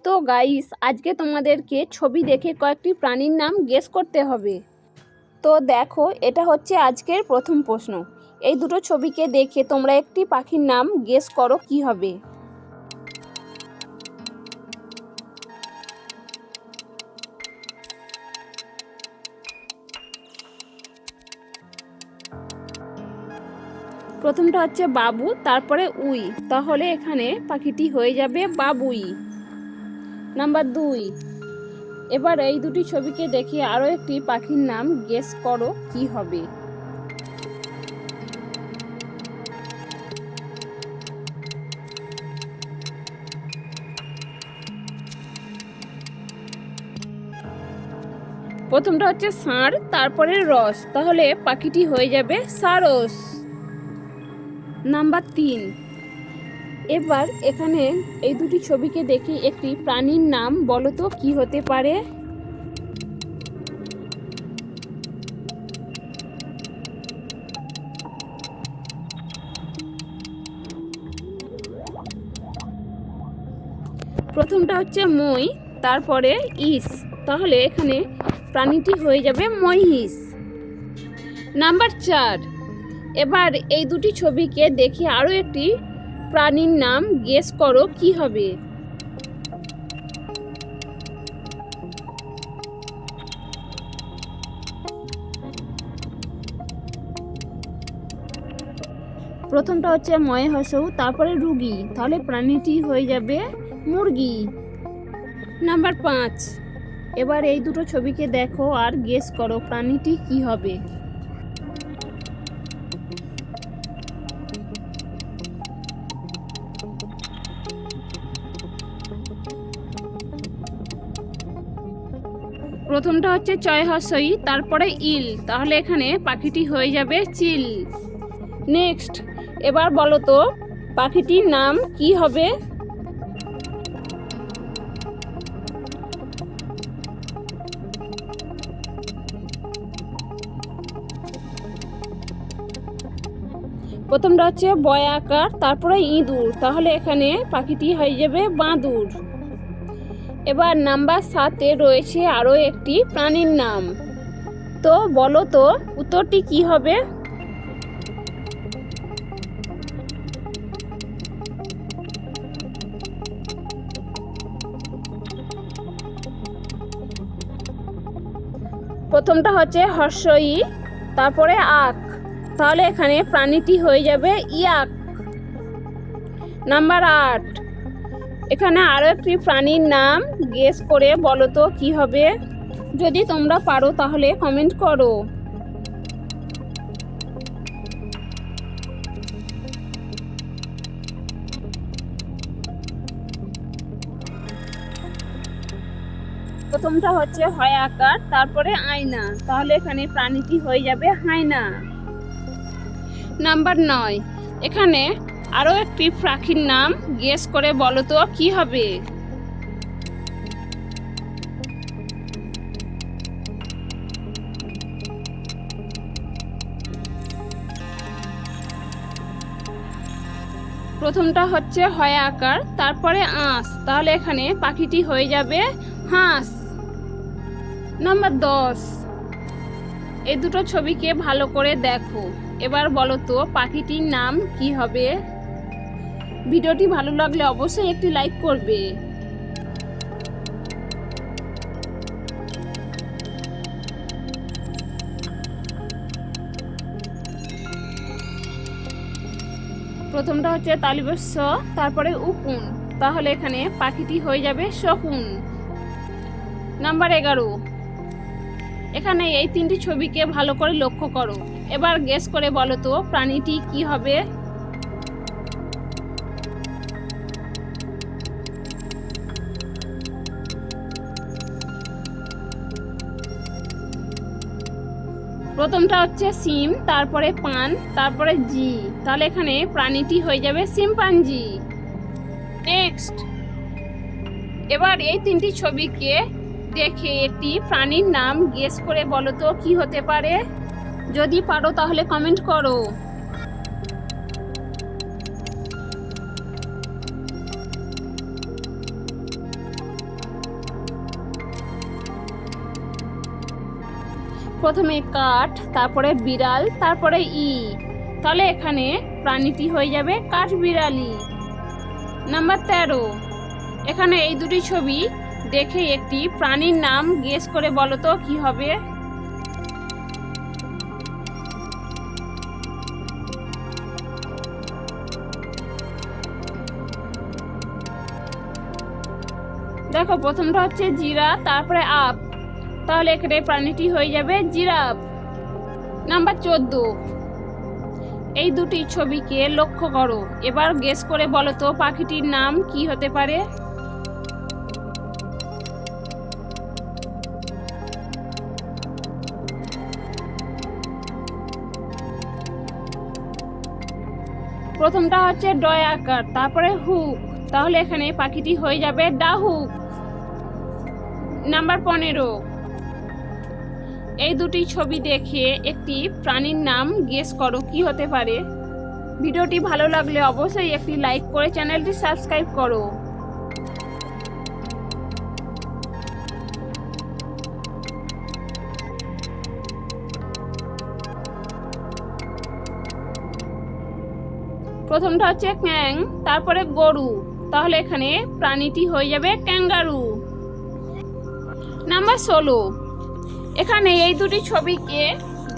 তো গাইস, আজকে তোমাদেরকে ছবি দেখে কয়েকটি প্রাণীর নাম গেস করতে হবে। তো দেখো, এটা হচ্ছে আজকের প্রথম প্রশ্ন। এই দুটো ছবিকে দেখে তোমরা একটি পাখির নাম গেস করো কি হবে। প্রথমটা হচ্ছে বাবু, তারপরে উই, তাহলে এখানে পাখিটি হয়ে যাবে বাবুই। নাম্বার 2, এবার এই দুটি ছবিকে দেখে আরও একটি পাখির নাম গেস করো কি হবে। প্রথমটা হচ্ছে ষাঁড়, তারপরে রস, তাহলে পাখিটি হয়ে যাবে সারস। নাম্বার 3, এবার এখানে এই দুটি ছবিকে দেখে একটি প্রাণীর নাম বলো তো কি হতে পারে। প্রথমটা হচ্ছে মই, তারপরে ইস, তাহলে এখানে প্রাণীটি হয়ে যাবে মহিষ। নাম্বার 4, এবার এই দুটি ছবিকে দেখে আরও একটি প্রাণীর নাম গেস করো কি হবে। প্রথমটা হচ্ছে ময়ে হসৌ, তারপরে রুগী, তাহলে প্রাণীটি হয়ে যাবে মুরগি। নাম্বার 5, এবার এই দুটো ছবিকে দেখো আর গেস করো প্রাণীটি কি হবে। প্রথমটা হচ্ছে চয় হসই, তারপরে ইল, তাহলে এখানে পাখিটি হয়ে যাবে চিল। নেক্সট, এবার বলো তো পাখিটির নাম কি হবে। প্রথমটা হচ্ছে বয়াকার, তারপরে ইঁদুর, তাহলে এখানে পাখিটি হয়ে যাবে বাঁদুর। এবার নাম্বার 7-এ রয়েছে আরও একটি প্রাণীর নাম, তো বলো তো উত্তরটি কি হবে। প্রথমটা হচ্ছে হর্ষই, তারপরে আক, তাহলে এখানে প্রাণীটি হয়ে যাবে ইয়াক। নাম্বার 8, এখানে আরও একটি প্রাণীর নাম গেস করে বলো তো কি হবে। যদি তোমরা পারো তাহলে কমেন্ট করো। প্রথমটা হচ্ছে হয় আকার, তারপরে আয়না, তাহলে এখানে প্রাণীটি হয়ে যাবে হায়না। নাম্বার 9, এখানে আরও একটি পাখির নাম গেস করে বলো তো কি হবে। প্রথমটা হচ্ছে হয় আকার, তারপরে আঁশ, তাহলে এখানে পাখিটি হয়ে যাবে হাঁস। নাম্বার 10, এই দুটো ছবিকে ভালো করে দেখো, এবার বলো তো পাখিটির নাম কি হবে। ভিডিওটি ভালো লাগলে অবশ্যই একটি লাইক করবে। প্রথমটা হচ্ছে তালিবস্য, তারপরে উকুন, তাহলে এখানে পাখিটি হয়ে যাবে শকুন। নাম্বার 11, এখানে এই তিনটি ছবিকে ভালো করে লক্ষ্য করো, এবার গেস করে বলো তো প্রাণীটি কি হবে। প্রথমটা হচ্ছে সিম, তারপরে পান, তারপরে জি, তাহলে এখানে প্রাণীটি হয়ে যাবে শিম্পাঞ্জি। নেক্সট, এবার এই তিনটি ছবিকে দেখে একটি প্রাণীর নাম গেস করে বলো তো কি হতে পারে। যদি পারো তাহলে কমেন্ট করো। প্রথমে কাঠ, তারপরে বিড়াল, তারপরে ই, তাহলে এখানে প্রাণীটি হয়ে যাবে কাঠবিড়ালি। নাম্বার 13, এখানে এই দুটি ছবি দেখে একটি প্রাণীর নাম গেস করে বলো তো কি হবে। দেখো প্রথমটা হচ্ছে জিরা, তারপরে আপ, তাহলে এখানে প্রাণীটি হয়ে যাবে জিরাফ। নাম্বার 14, এই দুটি ছবিকে লক্ষ্য করো, এবার গেস করে বলো তো পাখিটির নাম কি হতে পারে। প্রথমটা হচ্ছে ডয় আকার, তারপরে হুক, তাহলে এখানে পাখিটি হয়ে যাবে ডাহুক। নাম্বার 15, এই দুটি ছবি দেখে একটি প্রাণীর নাম গেস করো কি হতে পারে। ভিডিওটি ভালো লাগলে অবশ্যই একটি লাইক করে চ্যানেলটি সাবস্ক্রাইব করো। প্রথমটা হচ্ছে ক্যাং, তারপরে গরু, তাহলে এখানে প্রাণীটি হয়ে যাবে ক্যাঙ্গারু। নাম্বার 16, এখানে এই দুটি ছবিকে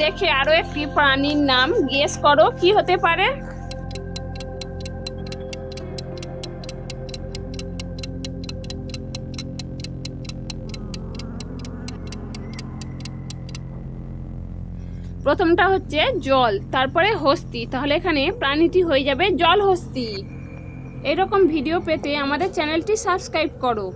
দেখে আরো একটি প্রাণীর নাম গেস করো কি হতে পারে। প্রথমটা হচ্ছে জল, তারপরে হস্তি, তাহলে এখানে প্রাণীটি হয়ে যাবে জলহস্তি। এরকম ভিডিও পেতে আমাদের চ্যানেলটি সাবস্ক্রাইব করো।